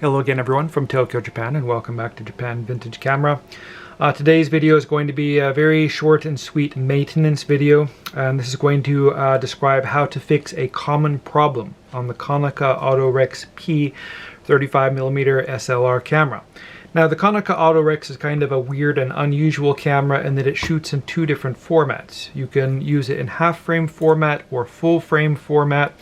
Hello again everyone from Tokyo, Japan, and welcome back to Japan Vintage Camera. Today's video is going to be a very short and sweet maintenance video, and this is going to describe how to fix a common problem on the Konica Autorex P 35mm SLR camera. Now the Konica Autorex is kind of a weird and unusual camera in that it shoots in two different formats. You can use it in half frame format or full frame format.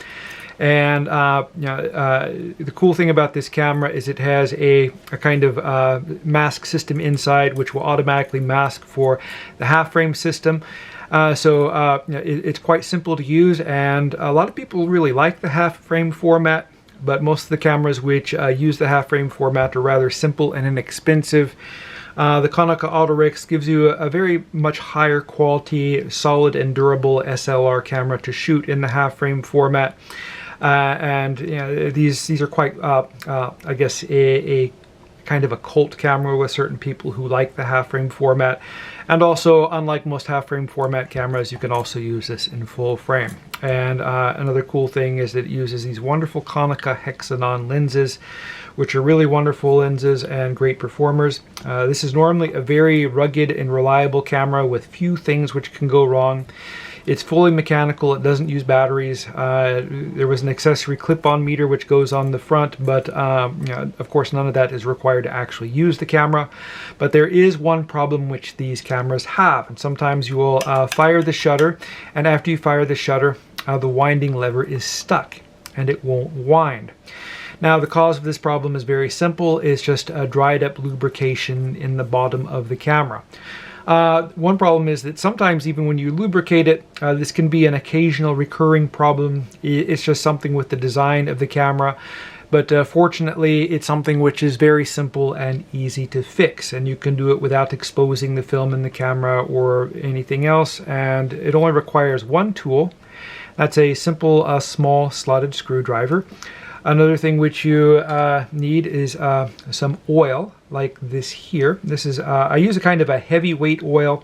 And the cool thing about this camera is it has a kind of mask system inside, which will automatically mask for the half frame system. It's quite simple to use, and a lot of people really like the half frame format, but most of the cameras which use the half frame format are rather simple and inexpensive. The Konica Autorex gives you a very much higher quality, solid and durable SLR camera to shoot in the half frame format. These are quite, I guess, a kind of a cult camera with certain people who like the half frame format. And also, unlike most half frame format cameras, you can also use this in full frame. And another cool thing is that it uses these wonderful Konica Hexanon lenses, which are really wonderful lenses and great performers. This is normally a very rugged and reliable camera with few things which can go wrong. It's fully mechanical, it doesn't use batteries. There was an accessory clip-on meter which goes on the front, but of course none of that is required to actually use the camera. But there is one problem which these cameras have, and sometimes you will fire the shutter, and after you fire the shutter, the winding lever is stuck and it won't wind. Now the cause of this problem is very simple. It's just a dried up lubrication in the bottom of the camera. One problem is that sometimes even when you lubricate it, this can be an occasional recurring problem. It's just something with the design of the camera. But fortunately, it's something which is very simple and easy to fix. And you can do it without exposing the film in the camera or anything else. And it only requires one tool. That's a simple, small slotted screwdriver. Another thing which you need is some oil, like this here. This is I use a kind of a heavyweight oil.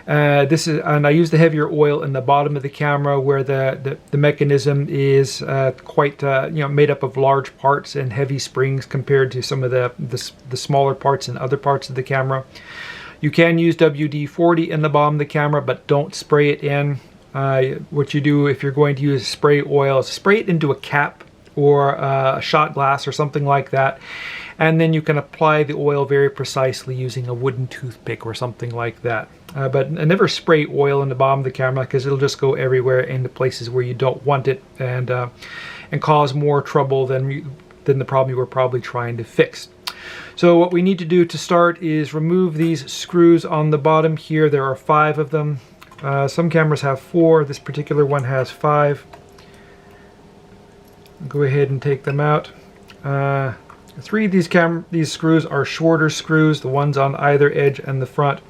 And I use the heavier oil in the bottom of the camera, where the mechanism is quite made up of large parts and heavy springs compared to some of the smaller parts in other parts of the camera. You can use WD-40 in the bottom of the camera, but don't spray it in. What you do if you're going to use spray oil is spray it into a cap or a shot glass or something like that, and then you can apply the oil very precisely using a wooden toothpick or something like that. But never spray oil in the bottom of the camera, because it'll just go everywhere into places where you don't want it, and cause more trouble than the problem you were probably trying to fix. So what we need to do to start is remove these screws on the bottom here. There are 5 of them. Some cameras have 4. This particular one has 5. Go ahead and take them out. 3 of these screws are shorter screws, the ones on either edge and the front.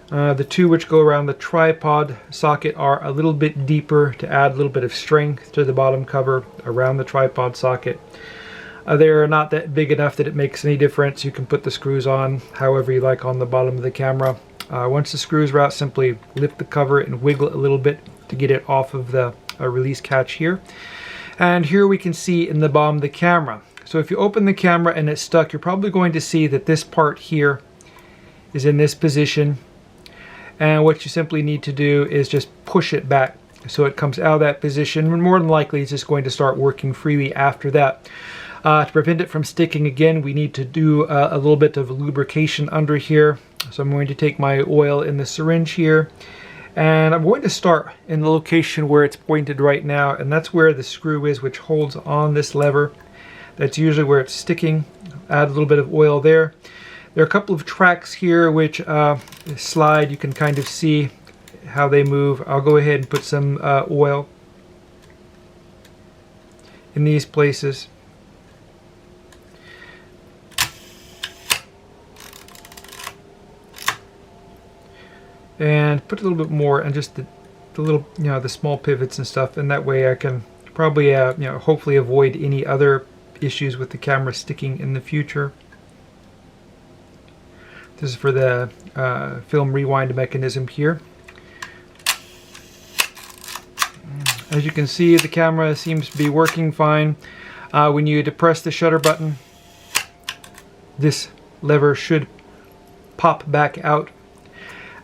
The 2 which go around the tripod socket are a little bit deeper to add a little bit of strength to the bottom cover around the tripod socket. They're not that big enough that it makes any difference. You can put the screws on however you like on the bottom of the camera. Once the screws are out, simply lift the cover and wiggle it a little bit to get it off of the release catch here. And here we can see in the bottom of the camera. So if you open the camera and it's stuck, you're probably going to see that this part here is in this position. And what you simply need to do is just push it back so it comes out of that position. And more than likely, it's just going to start working freely after that. To prevent it from sticking again, we need to do a little bit of lubrication under here. So I'm going to take my oil in the syringe here, and I'm going to start in the location where it's pointed right now, and that's where the screw is which holds on this lever. That's usually where it's sticking. Add a little bit of oil there. There are a couple of tracks here which slide. You can kind of see how they move. I'll go ahead and put some oil in these places. And put a little bit more and just the little, the small pivots and stuff, and that way I can probably hopefully avoid any other issues with the camera sticking in the future. This is for the film rewind mechanism here. As you can see, the camera seems to be working fine. When you depress the shutter button, this lever should pop back out.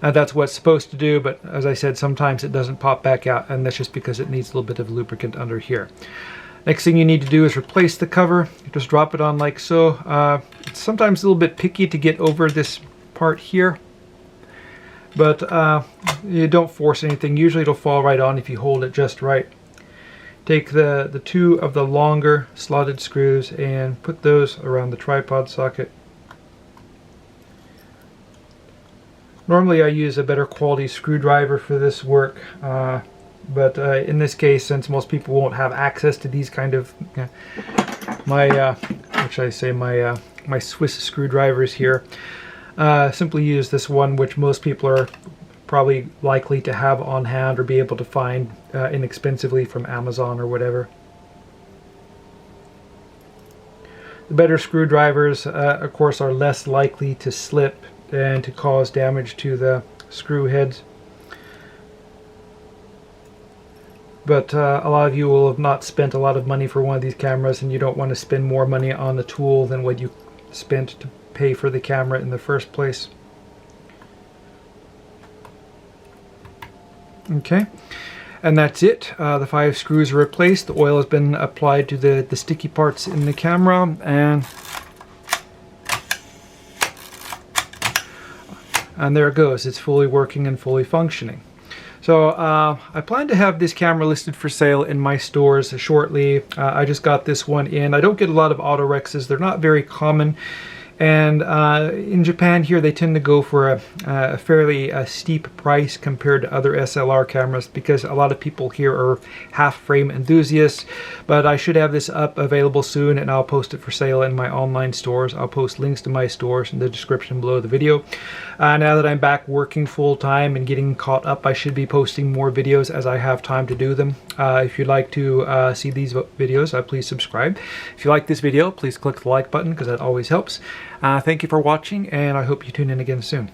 That's what it's supposed to do, but as I said, sometimes it doesn't pop back out, and that's just because it needs a little bit of lubricant under here. Next thing you need to do is replace the cover. Just drop it on like so. It's sometimes a little bit picky to get over this part here, but you don't force anything. Usually it'll fall right on if you hold it just right. Take the two of the longer slotted screws and put those around the tripod socket. Normally I use a better quality screwdriver for this work, but in this case, since most people won't have access to these kind of my Swiss screwdrivers here, simply use this one, which most people are probably likely to have on hand or be able to find inexpensively from Amazon or whatever. The better screwdrivers, of course, are less likely to slip and to cause damage to the screw heads. But a lot of you will have not spent a lot of money for one of these cameras, and you don't want to spend more money on the tool than what you spent to pay for the camera in the first place. Okay, and that's it. The 5 screws are replaced. The oil has been applied to the sticky parts in the camera, and there it goes. It's fully working and fully functioning. So I plan to have this camera listed for sale in my stores shortly. I just got this one in. I don't get a lot of Autorexes. They're not very common. And in Japan here, they tend to go for a fairly steep price compared to other SLR cameras, because a lot of people here are half-frame enthusiasts. But I should have this up available soon, and I'll post it for sale in my online stores. I'll post links to my stores in the description below the video. Now that I'm back working full-time and getting caught up, I should be posting more videos as I have time to do them. If you'd like to see these videos, please subscribe. If you like this video, please click the like button, because that always helps. Thank you for watching, and I hope you tune in again soon.